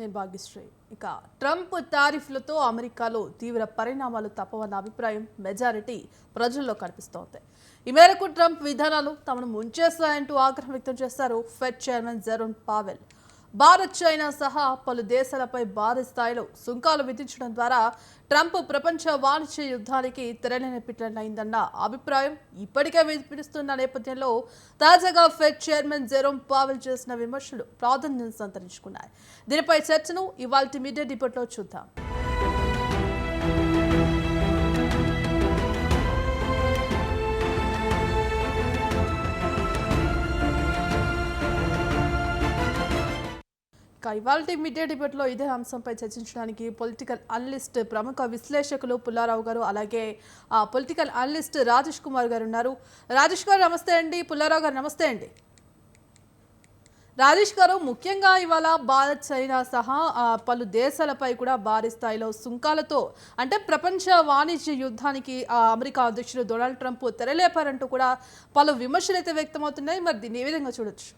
నేను భాగ్యశ్రీ. ఇక ట్రంప్ టారిఫ్లతో అమెరికాలో తీవ్ర పరిణామాలు తప్పవన్న అభిప్రాయం మెజారిటీ ప్రజల్లో కనిపిస్తోంది. ఈ మేరకు ట్రంప్ విధానాలు తమను ముంచేస్తాయంటూ ఆగ్రహం వ్యక్తం చేశారు Fed chairman Jerome Powell. Bharat, China సహా పలు దేశాలపై భారీ స్థాయిలో సుంకాలు విధించడం ద్వారా ట్రంప్ ప్రపంచ వాణిజ్య యుద్ధానికి తెరలేనట్లయిందన్న అభిప్రాయం ఇప్పటికే వినిపిస్తున్న నేపథ్యంలో తాజాగా ఫెడ్ చైర్మన్ జెరోమ్ పావెల్ చేసిన విమర్శలు ప్రాధాన్యం సంతరించుకున్నాయి. దీనిపై చర్చను ఇవాల్టి మీడియా డిబేట్లో చూద్దాం. ఇవాల్టి మీడియా డిబేట్లో ఇదే అంశంపై చర్చించడానికి పొలిటికల్ అనలిస్ట్, ప్రముఖ విశ్లేషకులు పుల్లారావు గారు, అలాగే పొలిటికల్ అనలిస్ట్ రాజేష్ కుమార్ గారు ఉన్నారు. రాజేష్ గారు నమస్తే అండి. పుల్లారావు గారు నమస్తే అండి. రాజేష్ గారు, ముఖ్యంగా ఇవాళ భారత్, చైనా సహా పలు దేశాలపై కూడా భారీ స్థాయిలో సుంకాలతో అంటే ప్రపంచ వాణిజ్య యుద్ధానికి అమెరికా అధ్యక్షుడు డొనాల్డ్ ట్రంప్ తెరలేపారంటూ కూడా పలు విమర్శలు అయితే వ్యక్తమవుతున్నాయి. మరి దీన్ని ఏ విధంగా చూడొచ్చు?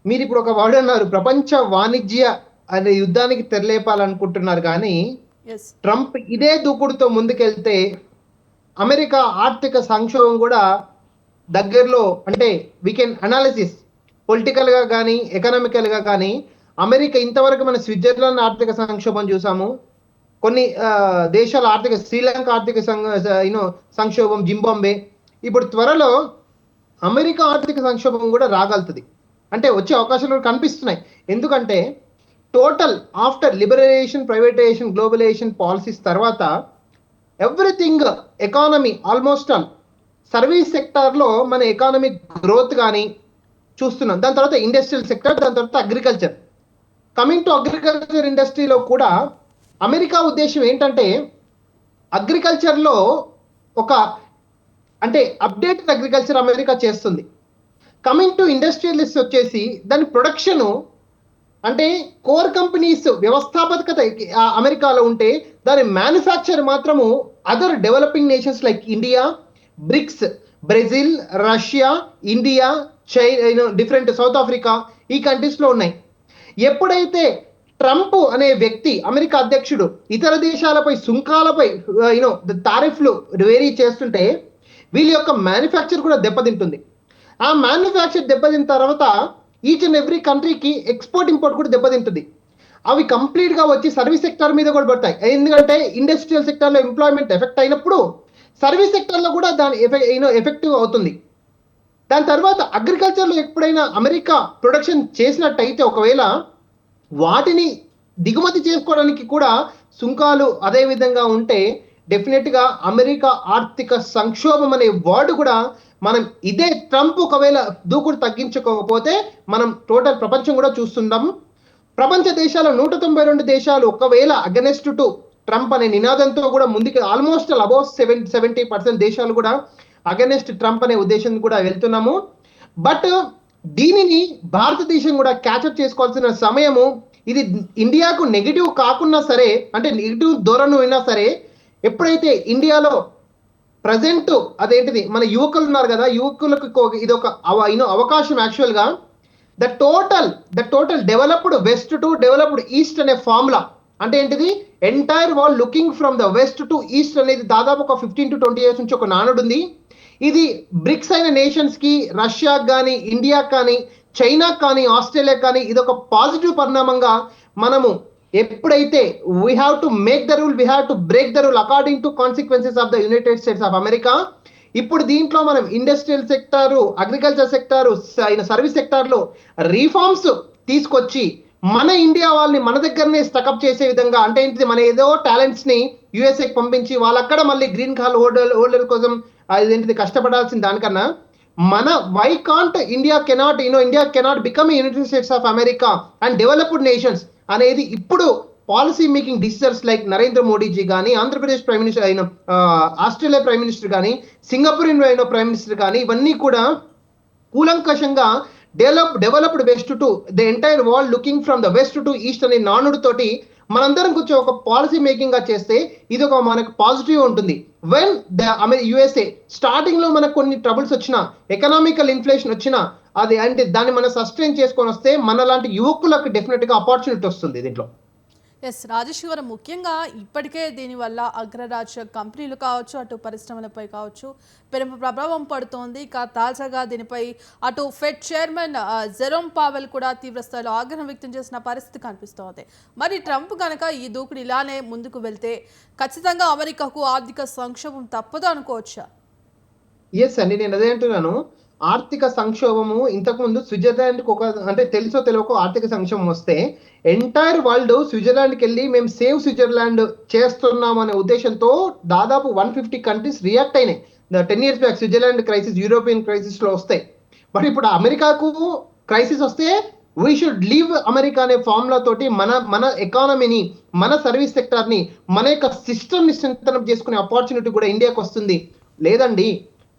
మీరు ఇప్పుడు ఒక వర్డ్ అన్నారు, ప్రపంచ వాణిజ్య అనే యుద్ధానికి తెరలేపాలనుకుంటున్నారు. కానీ ట్రంప్ ఇదే దూకుడుతో ముందుకెళ్తే అమెరికా ఆర్థిక సంక్షోభం కూడా దగ్గరలో, అంటే వీ కెన్ అనాలిసిస్ పొలిటికల్గా కానీ ఎకనామికల్గా కానీ అమెరికా ఇంతవరకు మన స్విట్జర్లాండ్ ఆర్థిక సంక్షోభం చూసాము, కొన్ని దేశాల ఆర్థిక, శ్రీలంక ఆర్థిక సంక్షోభం, జింబాంబే. ఇప్పుడు త్వరలో అమెరికా ఆర్థిక సంక్షోభం కూడా రాగలుగుతుంది, అంటే వచ్చే అవకాశాలు కనిపిస్తున్నాయి. ఎందుకంటే total after liberalization, privatization, globalization policies తర్వాత everything economy almost all service సెక్టార్లో మన ఎకానమిక్ గ్రోత్ కానీ చూస్తున్నాం. దాని తర్వాత ఇండస్ట్రియల్ సెక్టర్, దాని తర్వాత అగ్రికల్చర్. కమింగ్ టు అగ్రికల్చర్ ఇండస్ట్రీలో కూడా అమెరికా ఉద్దేశం ఏంటంటే అగ్రికల్చర్లో ఒక అంటే అప్డేటెడ్ అగ్రికల్చర్ అమెరికా చేస్తుంది. కమింగ్ టు ఇండస్ట్రియలిస్ట్ వచ్చేసి దాని ప్రొడక్షను, అంటే కోర్ కంపెనీస్ వ్యవస్థాపకత అమెరికాలో ఉంటే దాని మ్యానుఫ్యాక్చర్ మాత్రము other developing nations like India, BRICS, Brazil, Russia, India, China, different South Africa, ఈ కంట్రీస్లో ఉన్నాయి. ఎప్పుడైతే ట్రంప్ అనే వ్యక్తి, అమెరికా అధ్యక్షుడు, ఇతర దేశాలపై సుంకాలపై టారిఫ్లు వేరీ చేస్తుంటే వీళ్ళ యొక్క మ్యానుఫ్యాక్చర్ కూడా దెబ్బతింటుంది. ఆ మ్యానుఫ్యాక్చర్ దెబ్బతిన్న తర్వాత ఈచ్ అండ్ ఎవ్రీ కంట్రీకి ఎక్స్పోర్ట్ ఇంపోర్ట్ కూడా దెబ్బతింటుంది. అవి కంప్లీట్గా వచ్చి సర్వీస్ సెక్టర్ మీద కూడా పడతాయి. ఎందుకంటే ఇండస్ట్రియల్ సెక్టర్లో ఎంప్లాయ్మెంట్ ఎఫెక్ట్ అయినప్పుడు సర్వీస్ సెక్టర్లో కూడా దాని ఎఫెక్టివ్ అవుతుంది. దాని తర్వాత అగ్రికల్చర్లో ఎప్పుడైనా అమెరికా ప్రొడక్షన్ చేసినట్టయితే ఒకవేళ వాటిని దిగుమతి చేసుకోవడానికి కూడా సుంకాలు అదే విధంగా ఉంటే డెఫినెట్గా అమెరికా ఆర్థిక సంక్షోభం అనే వర్డ్ కూడా మనం ఇదే ట్రంప్ ఒకవేళ దూకుడు తగ్గించుకోకపోతే మనం టోటల్ ప్రపంచం కూడా చూస్తున్నాం. ప్రపంచ దేశాలు 192 దేశాలు ఒకవేళ అగెనెస్ట్ టు ట్రంప్ అనే నినాదంతో కూడా ముందుకు ఆల్మోస్ట్ అబౌవ్ 70% దేశాలు కూడా అగెనెస్ట్ ట్రంప్ అనే ఉద్దేశం కూడా వెళ్తున్నాము. బట్ దీనిని భారతదేశం కూడా క్యాచప్ చేసుకోవాల్సిన సమయము. ఇది ఇండియాకు నెగిటివ్ కాకున్నా సరే, అంటే నెగిటివ్ ధోరణి అయినా సరే, ఎప్పుడైతే ఇండియాలో ప్రజెంట్ అదేంటిది మన యువకులు ఉన్నారు కదా, యువకులకు ఇది ఒక అవకాశం. యాక్చువల్గా the total developed west to developed east అనే ఫార్ములా అంటే ఏంటిది, entire world looking from the west to east అనేది దాదాపు ఒక 15 to 20 years నుంచి ఒక నానుడు ఉంది. ఇది బ్రిక్స్ అయిన నేషన్స్కి, రష్యాకి కానీ, ఇండియాకి కానీ, చైనాకి కానీ, ఆస్ట్రేలియాకి కానీ ఇది ఒక పాజిటివ్ పరిణామంగా మనము ఎప్పుడైతే we have to make the rule, we have to break the rule according to consequences of the United states of America. ఇప్పుడు దీంట్లో మనం industrial sector, agriculture sector, service సెక్టార్లో రీఫార్మ్స్ తీసుకొచ్చి మన ఇండియా వాళ్ళని మన దగ్గరనే స్టకప్ చేసే విధంగా, అంటే ఏంటిది, మన ఏదో టాలెంట్స్ని యూఎస్ఏకి పంపించి వాళ్ళక్కడ మళ్ళీ గ్రీన్ కార్డ్ హోల్డర్ కోసం అదేంటిది కష్టపడాల్సిన దానికన్నా మన why can't India cannot become United states of America and developed nations అనేది ఇప్పుడు policy making decisions like Narendra Modiji కానీ, ఆంధ్రప్రదేశ్ ప్రైమ్ మినిస్టర్ అయిన, ఆస్ట్రేలియా ప్రైమ్ మినిస్టర్ కానీ, సింగపూర్ అయిన ప్రైమ్ మినిస్టర్ కానీ, ఇవన్నీ కూడా కూలంకషంగా developed west to the entire world looking from the west to east అనే నానుడితోటి మనందరం కూర్చో ఒక పాలసీ మేకింగ్ గా చేస్తే ఇది ఒక మనకు పాజిటివ్ ఉంటుంది. వెన్ యుఎస్ఏ స్టార్టింగ్ లో మనకు కొన్ని ట్రబుల్స్ వచ్చినా, ఎకనామికల్ ఇన్ఫ్లేషన్ వచ్చినా, అది అంటే దాన్ని మనం సస్టైన్ చేసుకొని వస్తే మనలాంటి యువకులకు డెఫినెట్గా ఆపర్చునిటీ వస్తుంది దీంట్లో. ఎస్ రాజేష్ గారు, ముఖ్యంగా ఇప్పటికే దీనివల్ల అగ్రరాజ్య కంపెనీలు కావచ్చు, అటు పరిశ్రమలపై కావచ్చు పెను ప్రభావం పడుతోంది. ఇక తాజాగా దీనిపై అటు ఫెడ్ చైర్మన్ జెరోమ్ పావెల్ కూడా తీవ్రస్థాయిలో ఆగ్రహం వ్యక్తం చేసిన పరిస్థితి కనిపిస్తోంది. మరి ట్రంప్ కనుక ఈ దూకుడు ఇలానే ముందుకు వెళ్తే ఖచ్చితంగా అమెరికాకు ఆర్థిక సంక్షోభం తప్పదు అనుకోవచ్చా? ఎస్ అండి, నేను అదే అంటున్నాను. ఆర్థిక సంక్షోభము ఇంతకుముందు స్విట్జర్లాండ్కి ఒక అంటే తెలుసో తెలియకో ఆర్థిక సంక్షోభం వస్తే ఎంటైర్ వరల్డ్ స్విట్జర్లాండ్కి వెళ్ళి మేము సేవ్ స్విట్జర్లాండ్ చేస్తున్నాం అనే ఉద్దేశంతో దాదాపు 150 కంట్రీస్ రియాక్ట్ అయినాయి. 10 years back Switzerland crisis European crisis లో వస్తాయి. బట్ ఇప్పుడు అమెరికాకు క్రైసిస్ వస్తే వీ షుడ్ లీవ్ అమెరికా అనే ఫార్ములా తోటి మన మన ఎకానమీని, మన సర్వీస్ సెక్టార్ని, మన యొక్క సిస్టమ్ని స్ట్రెంథన్ చేసుకునే ఆపర్చునిటీ కూడా ఇండియాకి వస్తుంది. లేదండి,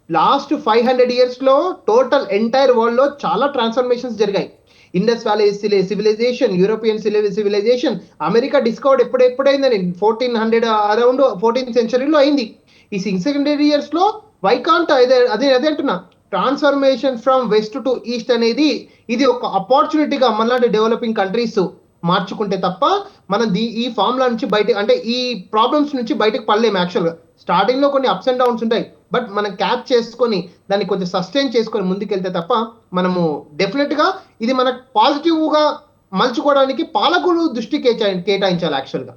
లాస్ట్ 500 years లో టోటల్ ఎంటైర్ వరల్డ్ లో చాలా ట్రాన్స్ఫర్మేషన్స్ జరిగాయి. Indus valley civilization, European civilization, America discovered ఎప్పుడైందని 1400 అరౌండ్ 14th century అయింది. ఈ 600 years లో వైకాంట్ అదే అంటున్నా, transformation from west to east అనేది ఇది ఒక ఆపర్చునిటీగా మనలాంటి డెవలపింగ్ కంట్రీస్ మార్చుకుంటే తప్ప మనం ఈ ఫార్ములా నుంచి బయట అంటే ఈ ప్రాబ్లమ్స్ నుంచి బయటకు పడలేము. యాక్చువల్గా స్టార్టింగ్ లో కొన్ని అప్స్ అండ్ డౌన్స్ ఉంటాయి, బట్ మనం క్యాచ్ చేసుకొని దాన్ని కొంచెం సస్టైన్ చేసుకొని ముందుకెళ్తే తప్ప మనము డెఫినెట్ గా ఇది మనకు పాజిటివ్ గా మలుచుకోవడానికి పాలకులు దృష్టి కేటాయించాలి యాక్చువల్గా.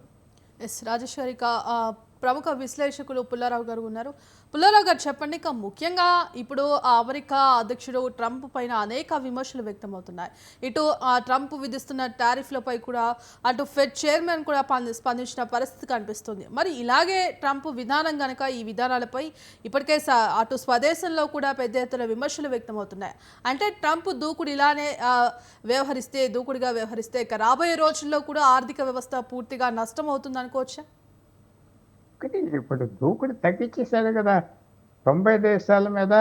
ఎస్ రాజేష్ గారు, ఇక ప్రముఖ విశ్లేషకులు పుల్లారావు గారు ఉన్నారు. పుల్లారావు గారు చెప్పండి, ఇక ముఖ్యంగా ఇప్పుడు అమెరికా అధ్యక్షుడు ట్రంప్ పైన అనేక విమర్శలు వ్యక్తమవుతున్నాయి. ఇటు ట్రంప్ విధిస్తున్న టారిఫ్లపై కూడా అటు ఫెడ్ చైర్మన్ కూడా స్పందించిన పరిస్థితి కనిపిస్తుంది. మరి ఇలాగే ట్రంప్ విధానం కనుక ఈ విధానాలపై ఇప్పటికే అటు స్వదేశంలో కూడా పెద్ద ఎత్తున విమర్శలు వ్యక్తమవుతున్నాయి. అంటే ట్రంప్ దూకుడు ఇలానే దూకుడుగా వ్యవహరిస్తే ఇక రాబోయే రోజుల్లో కూడా ఆర్థిక వ్యవస్థ పూర్తిగా నష్టం అవుతుంది అనుకోవచ్చా? ఒకటి ఇప్పుడు దూకుడు తగ్గించేశారు కదా. 90 దేశాల మీద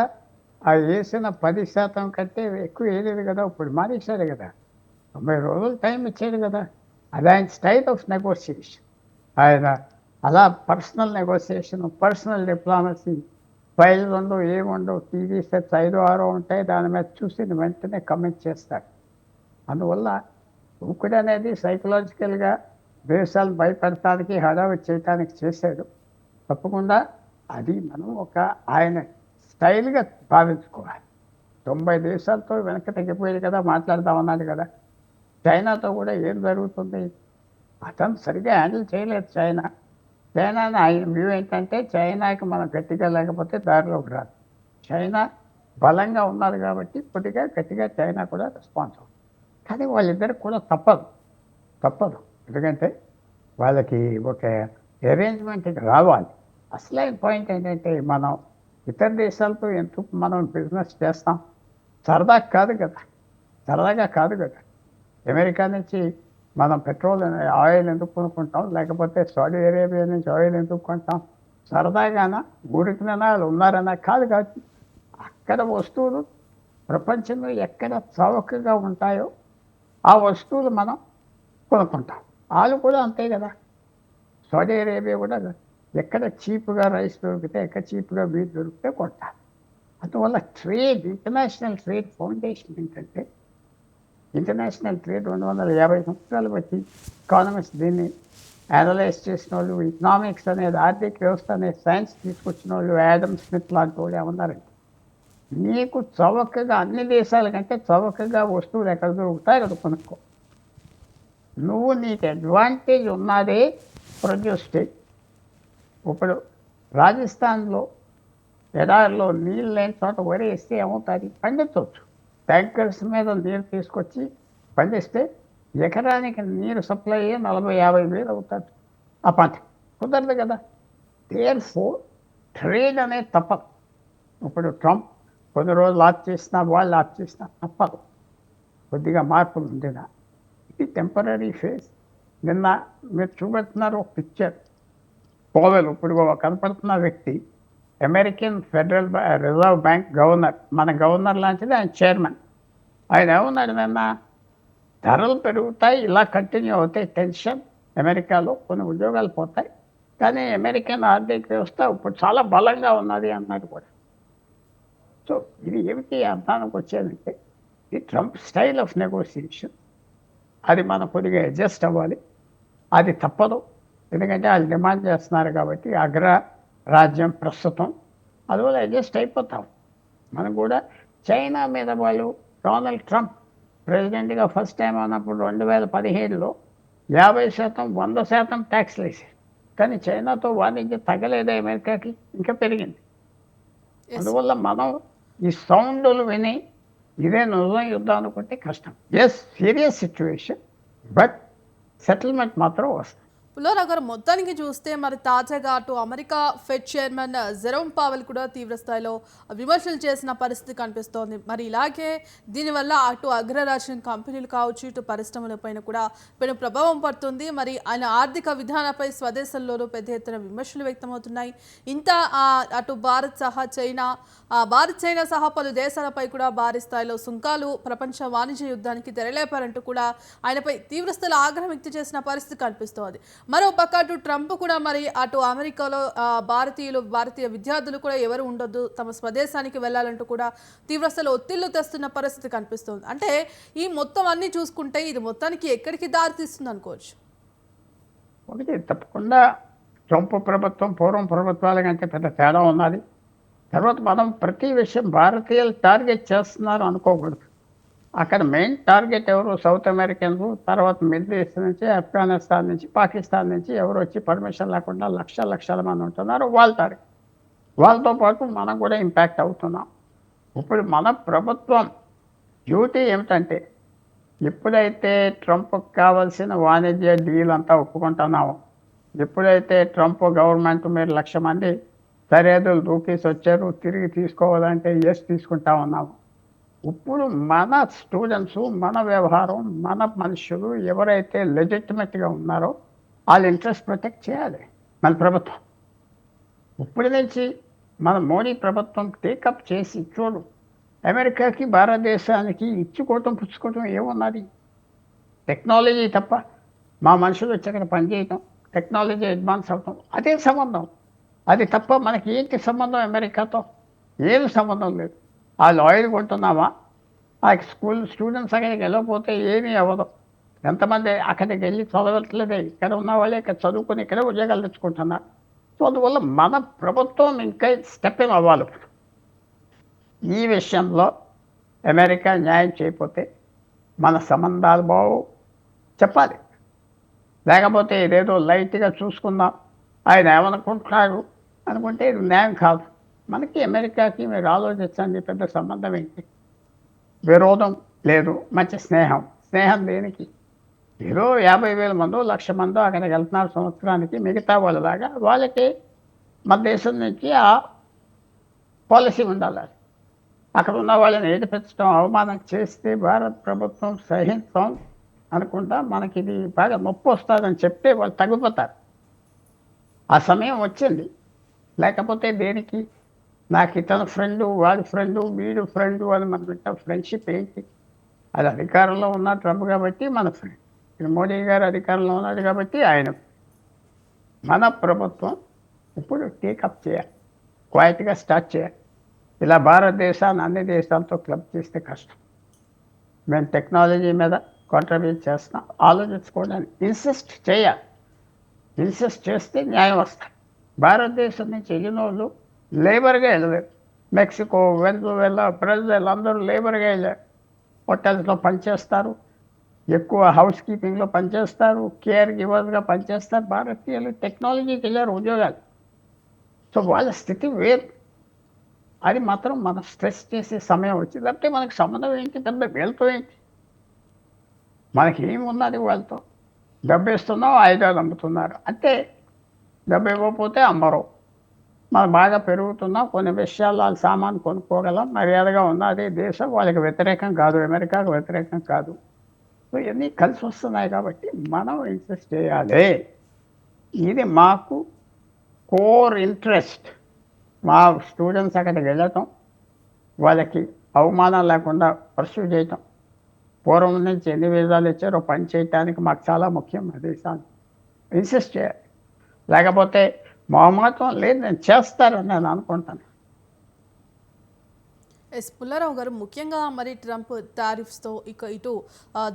ఆ వేసిన 10% కంటే ఎక్కువ వేయలేదు కదా. ఇప్పుడు మానేశారు కదా. 90 రోజులు టైం ఇచ్చాడు కదా. అది ఆయన స్టైల్ ఆఫ్ నెగోషియేషన్. ఆయన అలా personal negotiation, personal diplomacy, file ఉండవు, ఏముండవు, టీవీ సెట్స్ 5-6 ఉంటాయి. దాని మీద చూసి వెంటనే కమెంట్ చేస్తాడు. అందువల్ల దూకుడు అనేది సైకలాజికల్గా దేశాలను భయపెడటానికి, హడావిడి చేయటానికి చేశాడు. తప్పకుండా అది మనం ఆయన స్టైల్గా భావించుకోవాలి. 90 దేశాలతో వెనక్కి తగ్గిపోయాడు కదా, మాట్లాడదామన్నాడు కదా. చైనాతో కూడా ఏం జరుగుతుంది? అతను సరిగ్గా హ్యాండిల్ చేయలేదు చైనాని. ఆయన వ్యూ ఏంటంటే చైనాకి మనం గట్టిగా లేకపోతే దారిలోకి రాదు. చైనా బలంగా ఉన్నారు కాబట్టి కొద్దిగా గట్టిగా చైనా కూడా రెస్పాన్స్ అవుతుంది. కానీ వాళ్ళిద్దరికి కూడా తప్పదు. ఎందుకంటే వాళ్ళకి ఒక అరేంజ్మెంట్కి రావాలి. అసలైన పాయింట్ ఏంటంటే మనం ఇతర దేశాలతో ఎందుకు మనం బిజినెస్ చేస్తాం? సరదాగా కాదు కదా. అమెరికా నుంచి మనం ఆయిల్ ఎందుకు కొనుక్కుంటాం? లేకపోతే సౌదీ అరేబియా నుంచి ఆయిల్ ఎందుకు కొంటాం? సరదాగానా, ఊరికినైనా వాళ్ళు ఉన్నారన్నా కాదు. అక్కడ వస్తువులు ప్రపంచంలో ఎక్కడ చౌకగా ఉంటాయో ఆ వస్తువులు మనం కొనుక్కుంటాం. వాళ్ళు కూడా అంతే కదా. సౌదీ అరేబియా కూడా ఎక్కడ చీప్గా రైస్ దొరికితే, ఎక్కడ చీప్గా వీట్ దొరికితే కొంటారు. అందువల్ల ఇంటర్నేషనల్ ట్రేడ్ ఫౌండేషన్ ఏంటంటే, ఇంటర్నేషనల్ ట్రేడ్ 250 సంవత్సరాలు బట్టి ఎకానమిస్ట్ దీన్ని అనలైజ్ చేసిన వాళ్ళు, ఎకనామిక్స్ అనేది, ఆర్థిక వ్యవస్థ అనే సైన్స్ తీసుకొచ్చిన వాళ్ళు, యాడమ్ స్మిత్ లాంటి వాళ్ళు ఏమన్నారంటే, నీకు చౌకగా అన్ని దేశాల కంటే చౌకగా వస్తువులు ఎక్కడ దొరుకుతాయి అక్కడ కొనుక్కో. నీకు అడ్వాంటేజ్ ఉన్నదే ప్రొడ్యూస్ చేయి. ఇప్పుడు రాజస్థాన్లో ఎడారిలో నీళ్ళు లేని చోట వరి వేస్తే ఏమవుతుంది? పండించవచ్చు. ట్యాంకర్స్ మీద నీరు తీసుకొచ్చి పండిస్తే ఎకరానికి నీరు సప్లై అయ్యే 40-50 వేలు అవుతుంది. ఆ పంట కుదరదు కదా. దేర్ఫోర్ ట్రేడ్ అనేది తప్పదు. ఇప్పుడు ట్రంప్ కొన్ని రోజులు ఆఫ్ చేసినా, వాళ్ళు ఆఫ్ చేసినా తప్పదు. కొద్దిగా మార్పులు ఉండేదా. ఇది టెంపరీ ఫేజ్. నిన్న మీరు చూపెడుతున్నారు ఒక పిక్చర్. పోవెల్ ఇప్పుడు కనపడుతున్న వ్యక్తి American federal reserve bank governor, మన గవర్నర్ లాంటిది ఆయన చైర్మన్. ఆయన ఏమన్నాడు నిన్న, ధరలు పెరుగుతాయి, ఇలా కంటిన్యూ అవుతాయి టెన్షన్, అమెరికాలో కొన్ని ఉద్యోగాలు పోతాయి, కానీ అమెరికన్ ఆర్థిక వ్యవస్థ ఇప్పుడు చాలా బలంగా ఉన్నది అన్నాడు కూడా. సో ఇది ఏమిటి అర్థానికి వచ్చేదంటే, ఈ ట్రంప్ స్టైల్ ఆఫ్ నెగోసియేషన్ అది మనం కొద్దిగా అడ్జస్ట్ అవ్వాలి. అది తప్పదు, ఎందుకంటే వాళ్ళు డిమాండ్ చేస్తున్నారు కాబట్టి అగ్ర రాజ్యం ప్రస్తుతం, అందువల్ల అడ్జస్ట్ అయిపోతాం. మనం కూడా చైనా మీద వాళ్ళు డొనాల్డ్ ట్రంప్ ప్రెసిడెంట్గా ఫస్ట్ టైం ఉన్నప్పుడు 2017లో 50%, 100% ట్యాక్స్లు వేసారు. కానీ చైనాతో వాణిజ్యం తగ్గలేదే అమెరికాకి, ఇంకా పెరిగింది. Yes. అందువల్ల మనం ఈ సౌండ్లు విని ఇదే నిజం యుద్ధం అనుకుంటే కష్టం. Yes, serious situation, but settlement మాత్రం వస్తుంది. పుల్లారావు గారు, మొత్తానికి చూస్తే మరి తాజాగా అటు America Fed chairman Jerome Powell కూడా తీవ్ర స్థాయిలో విమర్శలు చేసిన పరిస్థితి కనిపిస్తోంది. మరి ఇలాగే దీనివల్ల అటు అగ్రరాజ్యం కంపెనీలు కావచ్చు, ఇటు పరిశ్రమలపైన కూడా పెను ప్రభావం పడుతుంది. మరి ఆయన ఆర్థిక విధానంపై స్వదేశంలోనూ పెద్ద ఎత్తున విమర్శలు వ్యక్తమవుతున్నాయి. ఇంత అటు భారత్ చైనా సహా పలు దేశాలపై కూడా భారీ స్థాయిలో సుంకాలు ప్రపంచ వాణిజ్య యుద్ధానికి తెరలేపారంటూ కూడా ఆయనపై తీవ్ర స్థాయిలో ఆగ్రహం వ్యక్తం చేసిన పరిస్థితి కనిపిస్తోంది. మరో పక్క అటు ట్రంప్ కూడా మరి అటు అమెరికాలో భారతీయ విద్యార్థులు కూడా ఎవరు ఉండొద్దు, తమ స్వదేశానికి వెళ్ళాలంటూ కూడా తీవ్రస్థాయిలో ఒత్తిళ్లు తెస్తున్న పరిస్థితి కనిపిస్తుంది. అంటే ఈ మొత్తం అన్ని చూసుకుంటే ఇది మొత్తానికి ఎక్కడికి దారి తీస్తుంది అనుకోవచ్చు? ఒకటి తప్పకుండా ట్రంప్ ప్రభుత్వం పూర్వం ప్రభుత్వాల కంటే పెద్ద తేడా ఉన్నది. తర్వాత మనం ప్రతి విషయం భారతీయులు టార్గెట్ చేస్తున్నారు అనుకోకూడదు. అక్కడ మెయిన్ టార్గెట్ ఎవరు? సౌత్ అమెరికన్స్, తర్వాత మిడిల్ ఈస్ట్ నుంచి, ఆఫ్ఘనిస్తాన్ నుంచి, పాకిస్తాన్ నుంచి ఎవరు వచ్చి పర్మిషన్ లేకుండా లక్షల మంది ఉంటున్నారు, వాళ్ళ టార్గెట్. వాళ్ళతో పాటు మనం కూడా ఇంపాక్ట్ అవుతున్నాం. ఇప్పుడు మన ప్రభుత్వం డ్యూటీ ఏమిటంటే, ఎప్పుడైతే ట్రంప్కి కావాల్సిన వాణిజ్య డీల్ అంతా ఒప్పుకుంటున్నామో, ఎప్పుడైతే ట్రంప్ గవర్నమెంట్ మీరు 1,00,000 మంది సరిహద్దులు దూకేసి వచ్చారు, తిరిగి తీసుకోవాలంటే ఎస్ తీసుకుంటా ఉన్నాము. ఇప్పుడు మన స్టూడెంట్స్, మన వ్యవహారం, మన మనుషులు ఎవరైతే లెజిటిమేట్గా ఉన్నారో వాళ్ళ ఇంట్రెస్ట్ ప్రొటెక్ట్ చేయాలి మన ప్రభుత్వం. ఇప్పటి నుంచి మన మోడీ ప్రభుత్వం టేకప్ చేసి చూడు, అమెరికాకి భారతదేశానికి ఇచ్చుకోవటం పుచ్చుకోవటం ఏమున్నది? టెక్నాలజీ తప్ప. మా మనుషులు వచ్చి అక్కడ పనిచేయటం, టెక్నాలజీ అడ్వాన్స్ అవటం, అదే సంబంధం. అది తప్ప మనకి ఏంటి సంబంధం అమెరికాతో? ఏమి సంబంధం లేదు. ఆ లాయర్ కొంటున్నామా? ఆ స్టూడెంట్స్ అక్కడికి వెళ్ళకపోతే ఏమీ అవ్వదు. ఎంతమంది అక్కడికి వెళ్ళి చదవట్లేదే, ఇక్కడ ఉన్న వాళ్ళే ఇక్కడ చదువుకొని ఇక్కడే ఉద్యోగాలు తెచ్చుకుంటున్నారు. సో అందువల్ల మన ప్రభుత్వం ఇంకా స్టెప్ ఏం అవ్వాలి. ఈ విషయంలో అమెరికా న్యాయం చేయకపోతే మన సంబంధాలు బాగు చెప్పాలి. లేకపోతే ఇదేదో లైట్గా చూసుకుందాం, ఆయన ఏమనుకుంటున్నాడు అనుకుంటే ఇది న్యాయం కాదు. మనకి అమెరికాకి మీరు ఆలోచించండి, పెద్ద సంబంధం ఏంటి? విరోధం లేదు, మంచి స్నేహం దేనికి? ఏదో 50,000 మందో 1,00,000 మందో అక్కడికి వెళ్తున్నారు సంవత్సరానికి, మిగతా వాళ్ళలాగా వాళ్ళకి మన దేశం నుంచి ఆ పాలసీ ఉండాలి. అక్కడ ఉన్న వాళ్ళని ఏడిపించడం, అవమానం చేస్తే భారత ప్రభుత్వం సహించాం అనుకుంటా మనకి ఇది బాగా నొప్పి వస్తుందని చెప్తే వాళ్ళు తగ్గిపోతారు. ఆ సమయం వచ్చింది. లేకపోతే దేనికి? నాకు ఇతను ఫ్రెండు, వాడి ఫ్రెండు, వీడు ఫ్రెండు అని మనం పెట్టాం. ఫ్రెండ్షిప్ ఏంటి? అది అధికారంలో ఉన్న ట్రంప్ కాబట్టి మన ఫ్రెండ్, ఇప్పుడు మోడీ గారు అధికారంలో ఉన్నాడు కాబట్టి ఆయన. మన ప్రభుత్వం ఇప్పుడు టేకప్ చేయాలి, క్వైట్గా స్టార్ట్ చేయాలి. ఇలా భారతదేశాన్ని అన్ని దేశాలతో క్లబ్ చేస్తే కష్టం. మేము టెక్నాలజీ మీద కాంట్రిబ్యూట్ చేస్తున్నాం, ఆలోచించుకోవడానికి ఇన్సిస్ట్ చేయాలి. ఇన్సిస్ట్ చేస్తే న్యాయం వస్తుంది. భారతదేశం నుంచి వెళ్ళిన వాళ్ళు లేబర్గా వెళ్ళలేదు. మెక్సికో, వెనజువేలా, బ్రెజిల్ అందరూ లేబర్గా వెళ్ళారు. హోటల్స్లో పనిచేస్తారు, ఎక్కువ హౌస్ కీపింగ్లో పనిచేస్తారు, కేర్ గివర్స్గా పనిచేస్తారు. భారతీయులు టెక్నాలజీకి వెళ్ళారు ఉద్యోగాలు. సో వాళ్ళ స్థితి వేరు. అది మాత్రం మనం స్ట్రెస్ చేసే సమయం వచ్చింది. అంటే మనకు సంబంధం ఏంటి? పెద్ద వీళ్ళతో ఏంటి? మనకి ఏమున్నది వాళ్ళతో? డబ్బు ఇస్తున్నాం, ఆయుధాలు అమ్ముతున్నారు అంతే. డబ్బు ఇవ్వకపోతే అమ్మరు. మనం బాగా పెరుగుతున్నాం, కొన్ని విషయాల్లో వాళ్ళ సామాను కొనుక్కోగలం, మర్యాదగా ఉన్నది దేశం. వాళ్ళకి వ్యతిరేకం కాదు, అమెరికాకు వ్యతిరేకం కాదు. సో ఇవన్నీ కలిసి వస్తున్నాయి కాబట్టి మనం ఇన్సిస్ట్ చేయాలి. ఇది మాకు కోర్ ఇంట్రెస్ట్. మా స్టూడెంట్స్ అక్కడికి వెళ్ళటం, వాళ్ళకి అవమానం లేకుండా పర్సూ చేయటం, పూర్వం నుంచి ఎన్ని వీసాలు ఇచ్చారో పని చేయటానికి మాకు చాలా ముఖ్యం. ఆ దేశాన్ని ఇన్సిస్ట్ చేయాలి. లేకపోతే మొహమాటం లేదు, నేను చేస్తారని నేను అనుకుంటాను. పుల్లారావు గారు, ముఖ్యంగా మరి ట్రంప్ టారిఫ్స్తో ఇటు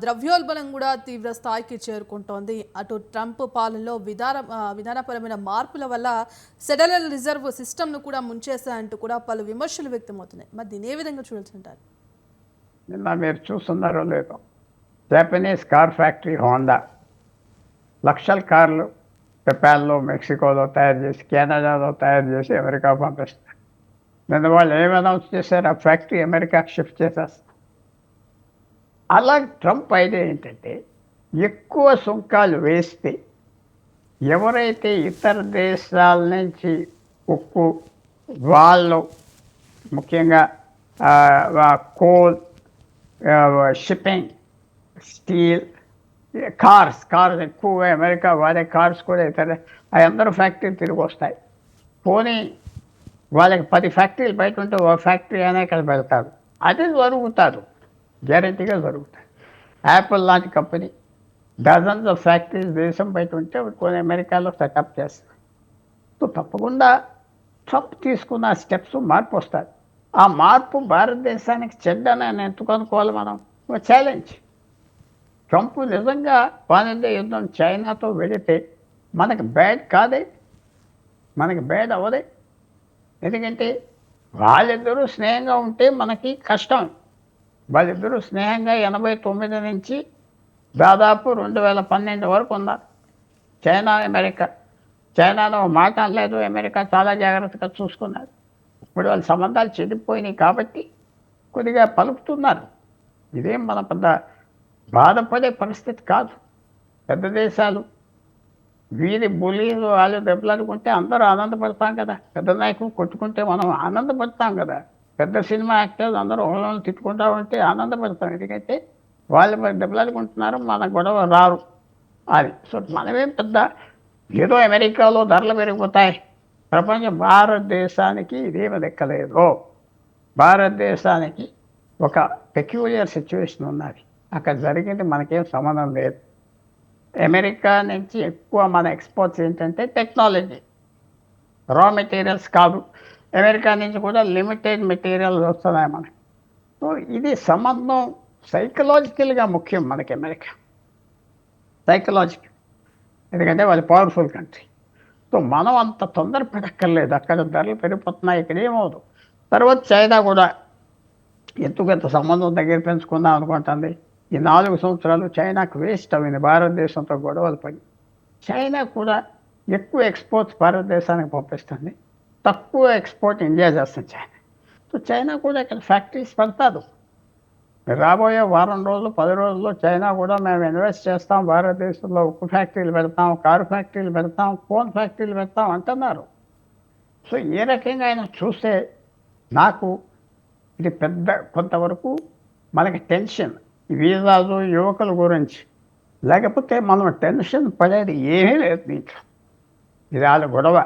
ద్రవ్యోల్బణం కూడా తీవ్ర స్థాయికి చేరుకుంటోంది. అటు ట్రంప్ పాలనలో విధానపరమైన మార్పుల వల్ల ఫెడరల్ రిజర్వ్ సిస్టమ్ను కూడా ముంచేశాయంటూ కూడా పలు విమర్శలు వ్యక్తమవుతున్నాయి. మరి దీని ఏ విధంగా చూడాల్సింటారు? నిన్న మీరు చూస్తున్నారో లేదో, జపనీస్ కార్ ఫ్యాక్టరీ హోండా లక్షల కార్లు జపాన్లో, మెక్సికోలో తయారు చేసి, కెనడాలో తయారు చేసి అమెరికా పంపిస్తారు. నిన్న వాళ్ళు ఏం అనౌన్స్ చేశారు? ఆ ఫ్యాక్టరీ అమెరికాకి షిఫ్ట్ చేసేస్తారు. అలా ట్రంప్ ఐడియా ఏంటంటే, ఎక్కువ సుంకాలు వేస్తే ఎవరైతే ఇతర దేశాల నుంచి ఉక్కు, వాళ్ళు ముఖ్యంగా కోల్, షిప్పింగ్, స్టీల్, కార్స్ ఎక్కువగా అమెరికా వాడే కార్స్ కూడా ఇతర అందరూ ఫ్యాక్టరీలు తిరిగి వస్తాయి. పోనీ వాళ్ళకి 10 ఫ్యాక్టరీలు బయట ఉంటే ఒక ఫ్యాక్టరీ అయినా ఇక్కడ పెడతారు. అది జరుగుతారు, గ్యారంటీగా జరుగుతాయి. యాపిల్ లాంటి కంపెనీ డజన్స్ ఆఫ్ ఫ్యాక్టరీస్ దేశం బయట ఉంటే కొన్ని అమెరికాలో సెటప్ చేస్తారు. సో తప్పకుండా ట్రంప్ తీసుకున్న స్టెప్స్ మార్పు వస్తారు. ఆ మార్పు భారతదేశానికి చెడ్డని ఎందుకు అనుకోవాలి మనం? ఛాలెంజ్. ట్రంప్ నిజంగా వాణిజ్య యుద్ధం చైనాతో వెళితే మనకి బ్యాడ్ కాదే, మనకి బ్యాడ్ అవ్వదే. ఎందుకంటే వాళ్ళిద్దరూ స్నేహంగా ఉంటే మనకి కష్టం. వాళ్ళిద్దరూ స్నేహంగా 89 నుంచి దాదాపు 2012 వరకు ఉన్నారు. China, America. చైనాలో మాట అనలేదు, అమెరికా చాలా జాగ్రత్తగా చూసుకున్నారు. ఇప్పుడు వాళ్ళ సంబంధాలు చెడిపోయినాయి కాబట్టి కొద్దిగా పలుకుతున్నారు. ఇదేం మన పెద్ద బాధపడే పరిస్థితి కాదు. పెద్ద దేశాలు వీరి బులీలు వాళ్ళు దెబ్బలాడుకుంటే అందరూ ఆనందపడతాం కదా. పెద్ద నాయకులు కొట్టుకుంటే మనం ఆనందపడతాం కదా. పెద్ద సినిమా యాక్టర్లు అందరూ ఒకళ్ళని తిట్టుకుంటా ఉంటే ఆనందపడతాం. ఎందుకంటే వాళ్ళు మరి దెబ్బలాడుకుంటున్నారు, మన గొడవ రారు అది. సో మనమేం పెద్ద ఏదో అమెరికాలో ధరలు పెరిగిపోతాయి, భారతదేశానికి ఇదేమి దెక్కలేదు. భారతదేశానికి ఒక పెక్యులియర్ సిచ్యువేషన్ ఉన్నది. అక్కడ జరిగింది మనకేం సంబంధం లేదు. అమెరికా నుంచి ఎక్కువ మన ఎక్స్పోర్ట్స్ ఏంటంటే టెక్నాలజీ, రా మెటీరియల్స్ కాదు. అమెరికా నుంచి కూడా లిమిటెడ్ మెటీరియల్స్ వస్తున్నాయి మనకి. సో ఇది సంబంధం సైకలాజికల్గా ముఖ్యం మనకి అమెరికా, సైకలాజికల్. ఎందుకంటే వాళ్ళు పవర్ఫుల్ కంట్రీ. సో మనం అంత తొందరపడక్కర్లేదు. అక్కడ ధరలు పెరిగిపోతున్నాయి, ఇక్కడ ఏమవుదు. తర్వాత చైనా కూడా ఎంత సంబంధం దగ్గర పెంచుకుందాం అనుకుంటుంది. ఈ 4 సంవత్సరాలు చైనాకు వేస్ట్ అయింది భారతదేశంతో గొడవలు పడి. చైనా కూడా ఎక్కువ ఎక్స్పోర్ట్స్ భారతదేశానికి పంపిస్తుంది, తక్కువ ఎక్స్పోర్ట్ ఇండియా చేస్తుంది చైనా. సో చైనా కూడా ఇక్కడ ఫ్యాక్టరీస్ పెడతారు. రాబోయే వారం రోజులు 10 రోజుల్లో చైనా కూడా మేము ఇన్వెస్ట్ చేస్తాం, భారతదేశంలో ఉక్కు ఫ్యాక్టరీలు పెడతాం, కారు ఫ్యాక్టరీలు పెడతాం, ఫోన్ ఫ్యాక్టరీలు పెడతాం అంటున్నారు. సో ఏ రకంగా అయినా చూస్తే నాకు ఇది పెద్ద కొంతవరకు మనకి టెన్షన్, ఈ వీసాలు యువకుల గురించి. లేకపోతే మనం టెన్షన్ పడేది ఏమీ లేదు దీంట్లో. ఇది వాళ్ళ గొడవ,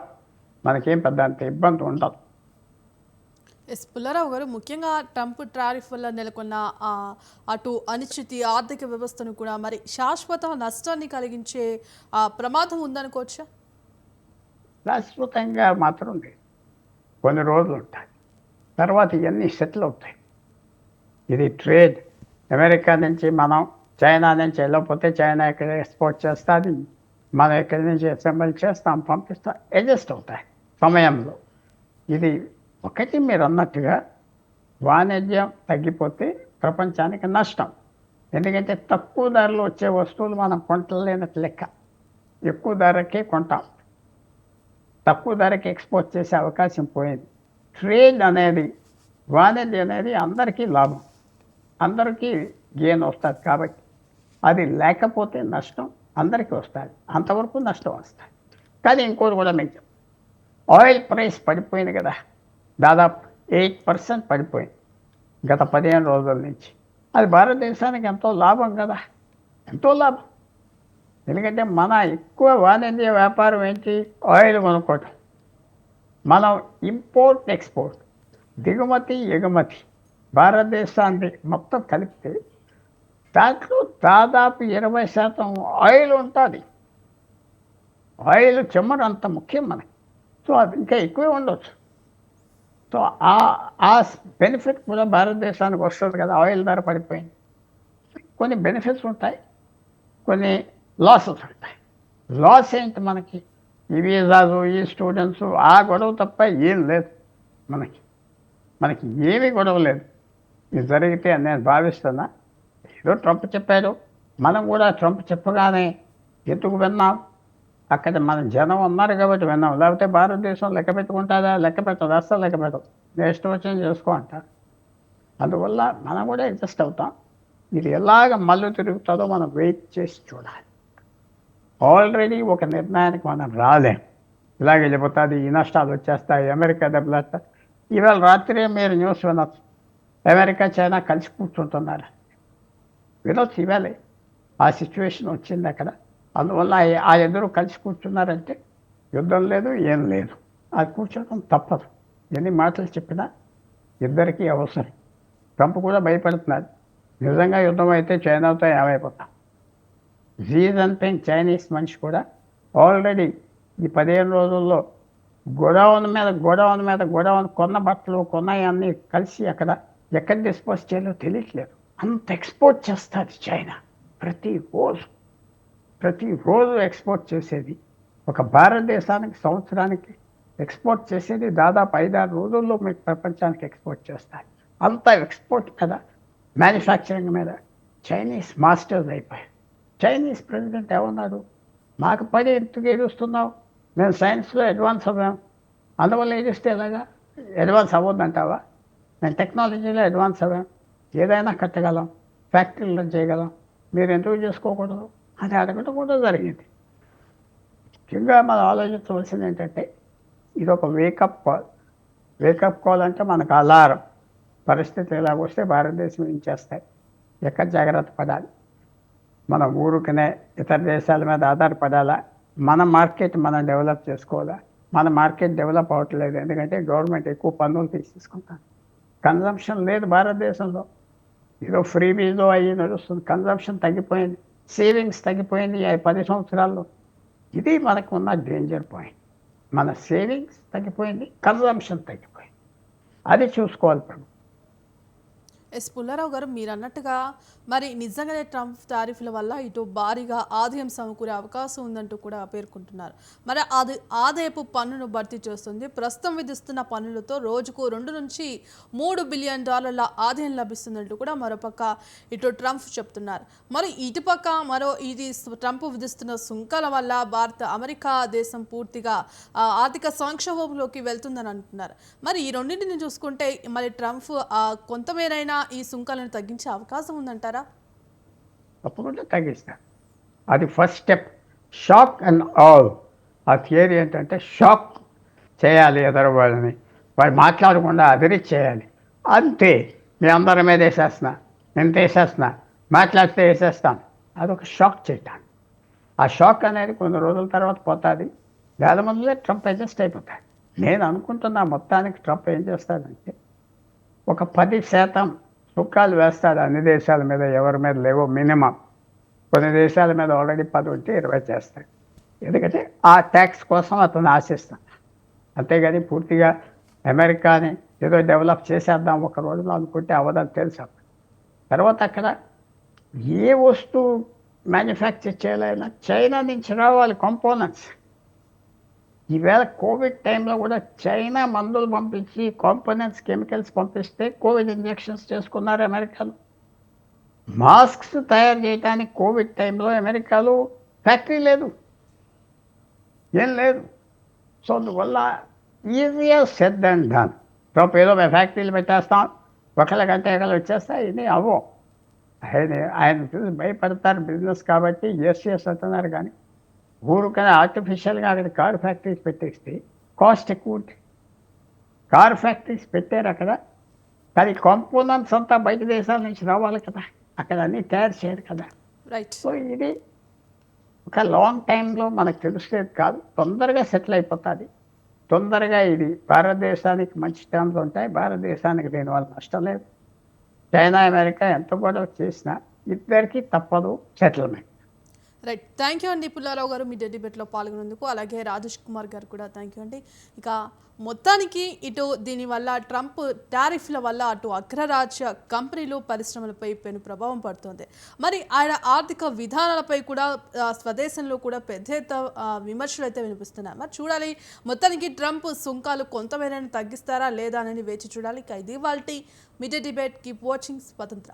మనకేం పెద్ద అంత ఇబ్బంది ఉండదు. పుల్లారావు గారు, ముఖ్యంగా ట్రంప్ టారిఫ్ వల్ల నెలకొన్న అటు అనిశ్చితి ఆర్థిక వ్యవస్థను కూడా మరి శాశ్వత నష్టాన్ని కలిగించే ప్రమాదం ఉందనుకోవచ్చా? శాశ్వతంగా మాత్రం లేదు, కొన్ని రోజులు ఉంటాయి, తర్వాత ఇవన్నీ సెటిల్ అవుతాయి. ఇది ట్రేడ్. అమెరికా నుంచి మనం చైనా నుంచి వెళ్ళకపోతే చైనా ఇక్కడ ఎక్స్పోర్ట్ చేస్తుంది, మనం ఇక్కడి నుంచి అసెంబ్లీ చేస్తాం, పంపిస్తాం, అడ్జస్ట్ అవుతాయి సమయంలో. ఇది ఒకటి మీరు అన్నట్టుగా వాణిజ్యం తగ్గిపోతే ప్రపంచానికి నష్టం. ఎందుకంటే తక్కువ ధరలో వచ్చే వస్తువులు మనం కొంటలేనట్టు లెక్క. ఎక్కువ ధరకే కొంటాం, తక్కువ ధరకి ఎక్స్పోర్ట్ చేసే అవకాశం పోయింది. ట్రేడ్ అనేది, వాణిజ్యం అనేది అందరికీ లాభం, అందరికీ గెయిన్ వస్తుంది. కాబట్టి అది లేకపోతే నష్టం అందరికీ వస్తుంది, అంతవరకు నష్టం వస్తుంది. కానీ ఇంకోటి కూడా మీకు, ఆయిల్ ప్రైస్ పడిపోయింది కదా, దాదాపు 8% పడిపోయింది గత 15 రోజుల నుంచి. అది భారతదేశానికి ఎంతో లాభం కదా, ఎంతో లాభం. ఎందుకంటే మన ఎక్కువ వాణిజ్య వ్యాపారం ఏంటి? ఆయిల్ కొనుక్కోవటం. మనం ఇంపోర్ట్ ఎక్స్పోర్ట్, దిగుమతి ఎగుమతి భారతదేశాన్ని మొత్తం కలిపితే దాంట్లో దాదాపు 20% ఆయిల్ ఉంటుంది. ఆయిల్ చెమ్మరు అంత ముఖ్యం మనకి. సో అది ఇంకా ఎక్కువే ఉండొచ్చు. సో ఆ బెనిఫిట్ కూడా భారతదేశానికి వస్తుంది కదా. ఆయిల్ ధర పడిపోయింది. కొన్ని బెనిఫిట్స్ ఉంటాయి, కొన్ని లాసెస్ ఉంటాయి. లాస్ ఏంటి మనకి? ఈ వీసాలు, ఈ స్టూడెంట్స్, ఆ గొడవ తప్ప ఏం లేదు మనకి ఏమీ గొడవ లేదు. ఇది జరిగితే అని నేను భావిస్తున్నా. ఏదో ట్రంప్ చెప్పారు, మనం కూడా ట్రంప్ చెప్పగానే ఎందుకు విన్నాం? అక్కడ మన జనం ఉన్నారు కాబట్టి విన్నాం. లేకపోతే భారతదేశం లెక్క పెట్టుకుంటుందా? లెక్క పెట్టదు, అస్సలు లెక్క పెట్టదు. నేను ఇష్టం వచ్చింది చేసుకో అంటారు. అందువల్ల మనం కూడా అడ్జస్ట్ అవుతాం. ఇది ఎలాగ మళ్ళీ తిరుగుతుందో మనం వెయిట్ చేసి చూడాలి. ఆల్రెడీ ఒక నిర్ణయానికి మనం రాలేం. ఇలాగ వెళ్ళిపోతుంది, ఈ నష్టాలు వచ్చేస్తాయి, అమెరికా దెబ్బలాట. ఇవాళ రాత్రే మీరు న్యూస్ వినొచ్చు, అమెరికా చైనా కలిసి కూర్చుంటున్నారు. వినొచ్చు ఇవాళే. ఆ సిచ్యువేషన్ వచ్చింది అక్కడ. అందువల్ల ఆ ఇద్దరు కలిసి కూర్చున్నారంటే యుద్ధం లేదు, ఏం లేదు. అది కూర్చోవడం తప్పదు. ఎన్ని మాటలు చెప్పినా ఇద్దరికీ అవసరం. ట్రంప్ కూడా భయపడుతున్నాడు, నిజంగా యుద్ధం అయితే చైనాతో ఏమైపోతాం. షీ జిన్పింగ్ చైనీస్ మనిషి కూడా ఆల్రెడీ ఈ 15 రోజుల్లో గోడౌన్ కొన్న బట్టలు కొన్నాయి అన్నీ కలిసి అక్కడ ఎక్కడ డిస్పోజ్ చేయాలో తెలియట్లేదు. అంత ఎక్స్పోర్ట్ చేస్తుంది చైనా. ప్రతిరోజు ఎక్స్పోర్ట్ చేసేది. ఒక భారతదేశానికి సంవత్సరానికి ఎక్స్పోర్ట్ చేసేది దాదాపు 5-6 రోజుల్లో మీకు ప్రపంచానికి ఎక్స్పోర్ట్ చేస్తారు. అంత ఎక్స్పోర్ట్ మీద, మ్యానుఫ్యాక్చరింగ్ మీద చైనీస్ మాస్టర్స్ అయిపోయారు. చైనీస్ ప్రెసిడెంట్ ఏమన్నాడు? మాకు పని ఎందుకు ఏడుస్తున్నావు? మేము సైన్స్లో అడ్వాన్స్ అవ్వాం, అందువల్ల ఏడిస్తే ఎలాగా? అడ్వాన్స్ అవ్వద్దంటావా? మేము టెక్నాలజీలో అడ్వాన్స్ అవ్వాం, ఏదైనా కట్టగలం, ఫ్యాక్టరీలో చేయగలం, మీరు ఎందుకు చేసుకోకూడదు అని అడగడం కూడా జరిగింది. ముఖ్యంగా మనం ఆలోచించవలసింది ఏంటంటే, ఇది ఒక వేకప్ కాల్ అంటే మనకు అలారం. పరిస్థితి ఇలాగొస్తే భారతదేశం ఏం చేస్తాయి, ఎక్కడ జాగ్రత్త పడాలి, మన ఊరికనే ఇతర దేశాల మీద ఆధారపడాలా, మన మార్కెట్ మనం డెవలప్ చేసుకోవాలా? మన మార్కెట్ డెవలప్ అవ్వట్లేదు, ఎందుకంటే గవర్నమెంట్ ఎక్కువ పన్నులు తీసుకుంటాను. కన్జంప్షన్ లేదు భారతదేశంలో. ఏదో ఫ్రీబీలో అయ్యి నడుస్తుంది. కన్జంప్షన్ తగ్గిపోయింది, సేవింగ్స్ తగ్గిపోయింది ఈ 10 సంవత్సరాల్లో. ఇది మనకు ఉన్న డేంజర్ పాయింట్. మన సేవింగ్స్ తగ్గిపోయింది, కన్జంప్షన్ తగ్గిపోయింది. అది చూసుకోవాలి ప్రభుత్వం. ఎస్ పుల్లారావు గారు, మీరు అన్నట్టుగా మరి నిజంగానే ట్రంప్ టారిఫ్ల వల్ల ఇటు భారీగా ఆదాయం సమకూరే అవకాశం ఉందంటూ కూడా పేర్కొంటున్నారు. మరి అది ఆదాయపు పన్నును భర్తీ చేస్తుంది. ప్రస్తుతం విధిస్తున్న పన్నులతో రోజుకు $2 నుంచి $3 బిలియన్ ఆదాయం లభిస్తుందంటూ కూడా మరోపక్క ఇటు ట్రంప్ చెప్తున్నారు. మరి ఇటుపక్క ఇది ట్రంప్ విధిస్తున్న సుంకాల వల్ల అమెరికా దేశం పూర్తిగా ఆర్థిక సంక్షోభంలోకి వెళ్తుందని అంటున్నారు. మరి ఈ రెండింటిని చూసుకుంటే మరి ట్రంప్ కొంతమేరైనా ఈ సుంకాలను తగ్గించే అవకాశం ఉందంటారా? తప్పకుండా తగ్గిస్తారు. అది first step. Shock and all. ఆ థియరీ ఏంటంటే షాక్ చేయాలి ఎదరవాళ్ళని, వాళ్ళు మాట్లాడకుండా అదిరి చేయాలి. అంతే, మీ అందరి మీద వేసేస్తున్నా, నేను వేసేస్తున్నా, మాట్లాడితే వేసేస్తాను. అదొక షాక్ చేయటాను. ఆ షాక్ అనేది కొన్ని రోజుల తర్వాత పోతుంది. వేల మందిలో ట్రంప్ అడ్జస్ట్ అయిపోతాడు. నేను అనుకుంటున్నా మొత్తానికి ట్రంప్ ఏం చేస్తాడంటే ఒక 10% సుంకాలు వేస్తాడు అన్ని దేశాల మీద, ఎవరి మీద లేవో మినిమం. కొన్ని దేశాల మీద ఆల్రెడీ 10 ఉంటే 20 చేస్తాడు. ఎందుకంటే ఆ ట్యాక్స్ కోసం అతను ఆశిస్తాడు. అంతేగాని పూర్తిగా అమెరికాని ఏదో డెవలప్ చేసేద్దాం ఒక రోజులో అనుకుంటే అవ్వదని తెలుసు. తర్వాత అక్కడ ఏ వస్తువు మ్యానుఫ్యాక్చర్ చేయాలైనా చైనా నుంచి రావాలి కాంపోనెంట్స్. ఈవేళ కోవిడ్ టైంలో కూడా చైనా మందులు పంపించి కాంపోనెంట్స్, కెమికల్స్ పంపిస్తే కోవిడ్ ఇంజెక్షన్స్ చేసుకున్నారు అమెరికాలో. మాస్క్స్ తయారు చేయడానికి కోవిడ్ టైంలో అమెరికాలో ఫ్యాక్టరీ లేదు, ఏం లేదు. సో అందువల్ల ఈజీయర్ సెడ్ అండ్ డన్. రేపు ఏదో మేము ఫ్యాక్టరీలు పెట్టేస్తాం, ఒకళ్ళ గంట ఒకళ్ళు వచ్చేస్తాయి, ఇది అవ్వం. ఆయన చూసి భయపడతారు బిజినెస్ కాబట్టి ఎస్ అంటున్నారు. కానీ ఊరికనే ఆర్టిఫిషియల్గా అక్కడ కార్ ఫ్యాక్టరీస్ పెట్టేస్తే కాస్ట్ ఎక్కువ ఉంటుంది. కార్ ఫ్యాక్టరీస్ పెట్టారు అక్కడ, కానీ కాంపోనెంట్స్ అంతా బయట దేశాల నుంచి రావాలి కదా, అక్కడ అన్నీ తయారు చేయరు కదా. రైట్. సో ఇది ఒక లాంగ్ టైంలో మనకు తెలిసేది కాదు, తొందరగా సెటిల్ అయిపోతుంది. తొందరగా ఇది భారతదేశానికి మంచి టర్మ్స్ ఉంటాయి, భారతదేశానికి దీనివల్ల నష్టం లేదు. చైనా అమెరికా ఎంత గొడవ చేసినా ఇద్దరికీ తప్పదు సెటిల్మెంట్. రైట్, థ్యాంక్ యూ అండి పుల్లారావు గారు మీ డిబేట్లో పాల్గొనేందుకు. అలాగే రాజేష్ కుమార్ గారు కూడా థ్యాంక్ యూ అండి. ఇక మొత్తానికి ఇటు దీనివల్ల ట్రంప్ టారిఫ్ల వల్ల అటు అగ్రరాజ్య కంపెనీలు పరిశ్రమలపై పెను ప్రభావం పడుతుంది. మరి ఆయన ఆర్థిక విధానాలపై కూడా స్వదేశంలో కూడా పెద్ద ఎత్తున విమర్శలు అయితే వినిపిస్తున్నాయి. మరి చూడాలి మొత్తానికి ట్రంప్ సుంకాలు కొంతమేర తగ్గిస్తారా లేదా అని వేచి చూడాలి. ఇక ఇది వాళ్ళ మీడియా డిబేట్. కీప్ వాచింగ్ స్వతంత్ర.